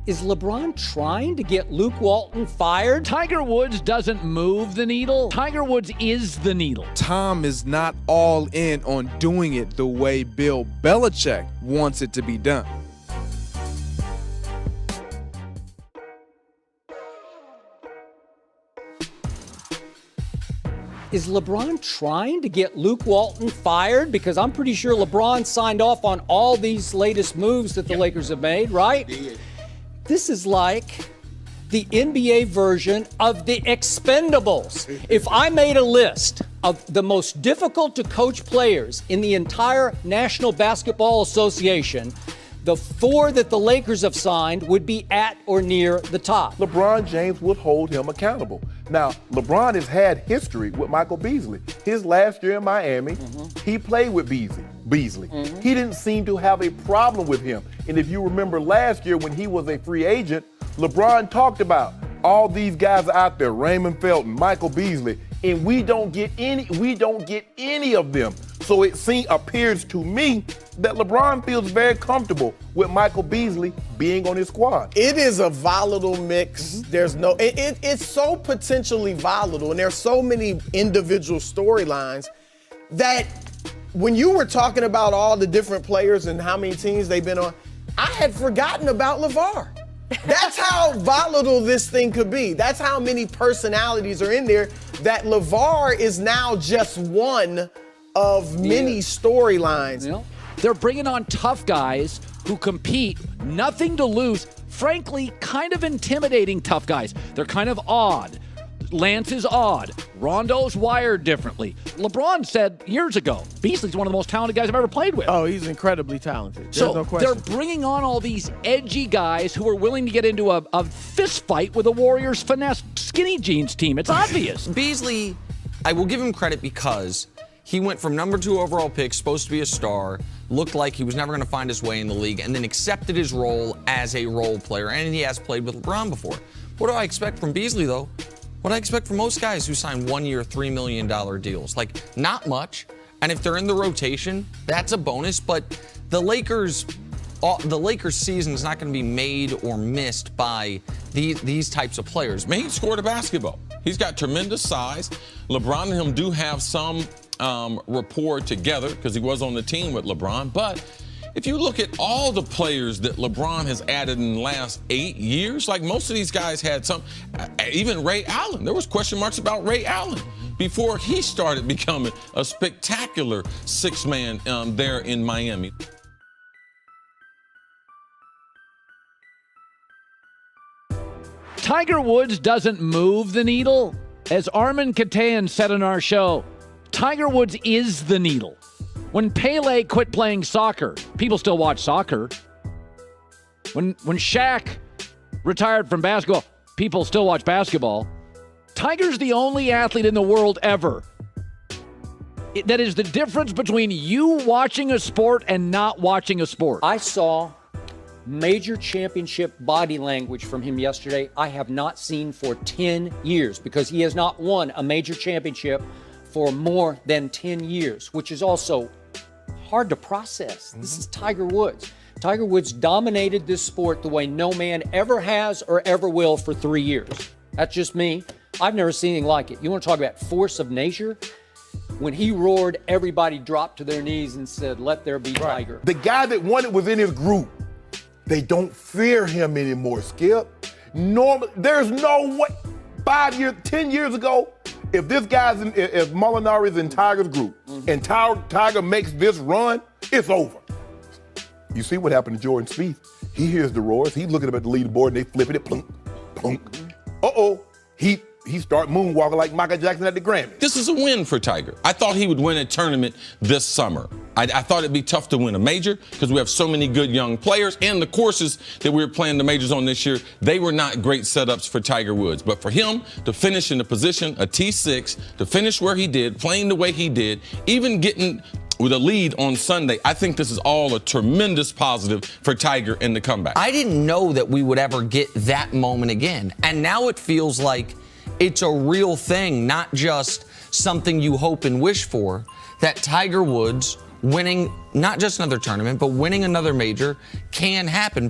Is LeBron trying to get Luke Walton fired? Tiger Woods doesn't move the needle. Tiger Woods is the needle. Tom is not all in on doing it the way Bill Belichick wants it to be done. Is LeBron trying to get Luke Walton fired? Because I'm pretty sure LeBron signed off on all these latest moves that the Lakers have made, right? This is like the NBA version of the Expendables. If I made a list of the most difficult to coach players in the entire National Basketball Association, the 4 that the Lakers have signed would be at or near the top. LeBron James would hold him accountable. Now, LeBron has had history with Michael Beasley. His last year in Miami, he played with Beasley. He didn't seem to have a problem with him. And if you remember last year when he was a free agent, LeBron talked about all these guys out there, Raymond Felton, Michael Beasley, and we don't get any of them. So it appears to me that LeBron feels very comfortable with Michael Beasley being on his squad. It is a volatile mix. There's no, it's so potentially volatile, and there's so many individual storylines that when you were talking about all the different players and how many teams they've been on, I had forgotten about LeVar. That's how volatile this thing could be. That's how many personalities are in there, that LeVar is now just one of many storylines. You know, they're bringing on tough guys who compete, nothing to lose. Frankly, kind of intimidating tough guys. They're kind of odd. Lance is odd. Rondo's wired differently. LeBron said years ago, Beasley's one of the most talented guys I've ever played with. Oh, he's incredibly talented. There's so no question. They're bringing on all these edgy guys who are willing to get into a fist fight with a Warriors finesse skinny jeans team. It's obvious. Beasley, I will give him credit because he went from number 2 overall pick, supposed to be a star, looked like he was never going to find his way in the league, and then accepted his role as a role player, and he has played with LeBron before. What do I expect from Beasley, though? What I expect from most guys who sign 1-year, $3 million deals. Like, not much. And if they're in the rotation, that's a bonus. But the Lakers' season is not going to be made or missed by these types of players. Man, he scored a basketball. He's got tremendous size. LeBron and him do have some rapport together because he was on the team with LeBron. But if you look at all the players that LeBron has added in the last 8 years, like most of these guys had some, even Ray Allen. There was question marks about Ray Allen before he started becoming a spectacular six-man there in Miami. Tiger Woods doesn't move the needle. As Armin Katayan said on our show, Tiger Woods is the needle. When Pele quit playing soccer, people still watch soccer. When Shaq retired from basketball, people still watch basketball. Tiger's the only athlete in the world ever. That is the difference between you watching a sport and not watching a sport. I saw major championship body language from him yesterday I have not seen for 10 years because he has not won a major championship for more than 10 years, which is also hard to process. This is Tiger Woods. Tiger Woods dominated this sport the way no man ever has or ever will for 3 years. That's just me. I've never seen anything like it. You want to talk about force of nature? When he roared, everybody dropped to their knees and said, "Let there be Tiger." The guy that won it was in his group. They don't fear him anymore, Skip. There's no way. 5 years, 10 years ago, if this guy's if Molinari's in Tiger's group and Tiger makes this run, it's over. You see what happened to Jordan Spieth? He hears the roars. He's looking up at the leaderboard and they flipping it, plunk, plunk. Uh-oh. He start moonwalking like Michael Jackson at the Grammy. This is a win for Tiger. I thought he would win a tournament this summer. I thought it'd be tough to win a major because we have so many good young players, and the courses that we were playing the majors on this year, they were not great setups for Tiger Woods. But for him to finish in the position, a T6, to finish where he did, playing the way he did, even getting with a lead on Sunday, I think this is all a tremendous positive for Tiger in the comeback. I didn't know that we would ever get that moment again. And now it feels like it's a real thing, not just something you hope and wish for, that Tiger Woods winning not just another tournament, but winning another major can happen.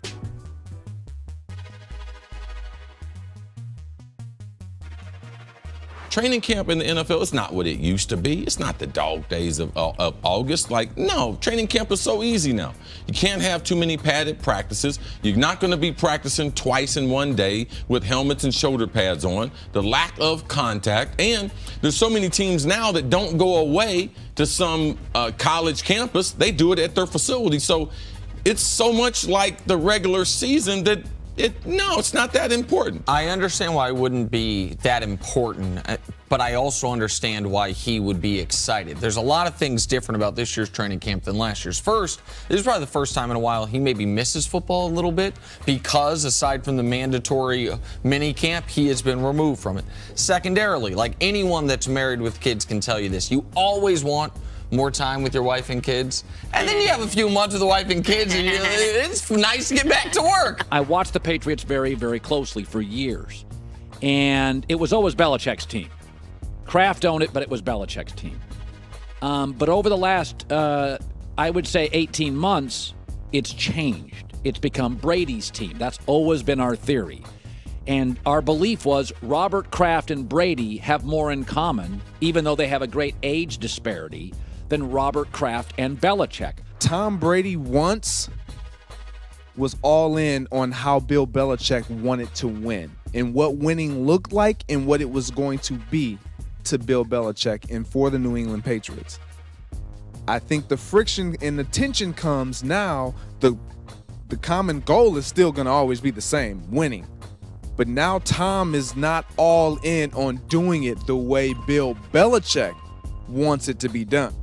Training camp in the NFL is not what it used to be. It's not the dog days of August. Like, no, training camp is so easy now. You can't have too many padded practices. You're not going to be practicing twice in one day with helmets and shoulder pads on. The lack of contact. And there's so many teams now that don't go away to some college campus. They do it at their facility. So it's so much like the regular season that it's not that important. I understand why it wouldn't be that important, but I also understand why he would be excited. There's a lot of things different about this year's training camp than last year's. First, this is probably the first time in a while he maybe misses football a little bit because aside from the mandatory mini camp, he has been removed from it. Secondarily, like anyone that's married with kids can tell you this, you always want more time with your wife and kids, and then you have a few months with the wife and kids, and it's nice to get back to work. I watched the Patriots very, very closely for years, and it was always Belichick's team. Kraft owned it, but it was Belichick's team. But over the last, I would say 18 months, it's changed. It's become Brady's team. That's always been our theory. And our belief was Robert Kraft and Brady have more in common, even though they have a great age disparity, than Robert Kraft and Belichick. Tom Brady once was all in on how Bill Belichick wanted to win and what winning looked like and what it was going to be to Bill Belichick and for the New England Patriots. I think the friction and the tension comes now. The common goal is still going to always be the same, winning. But now Tom is not all in on doing it the way Bill Belichick wants it to be done.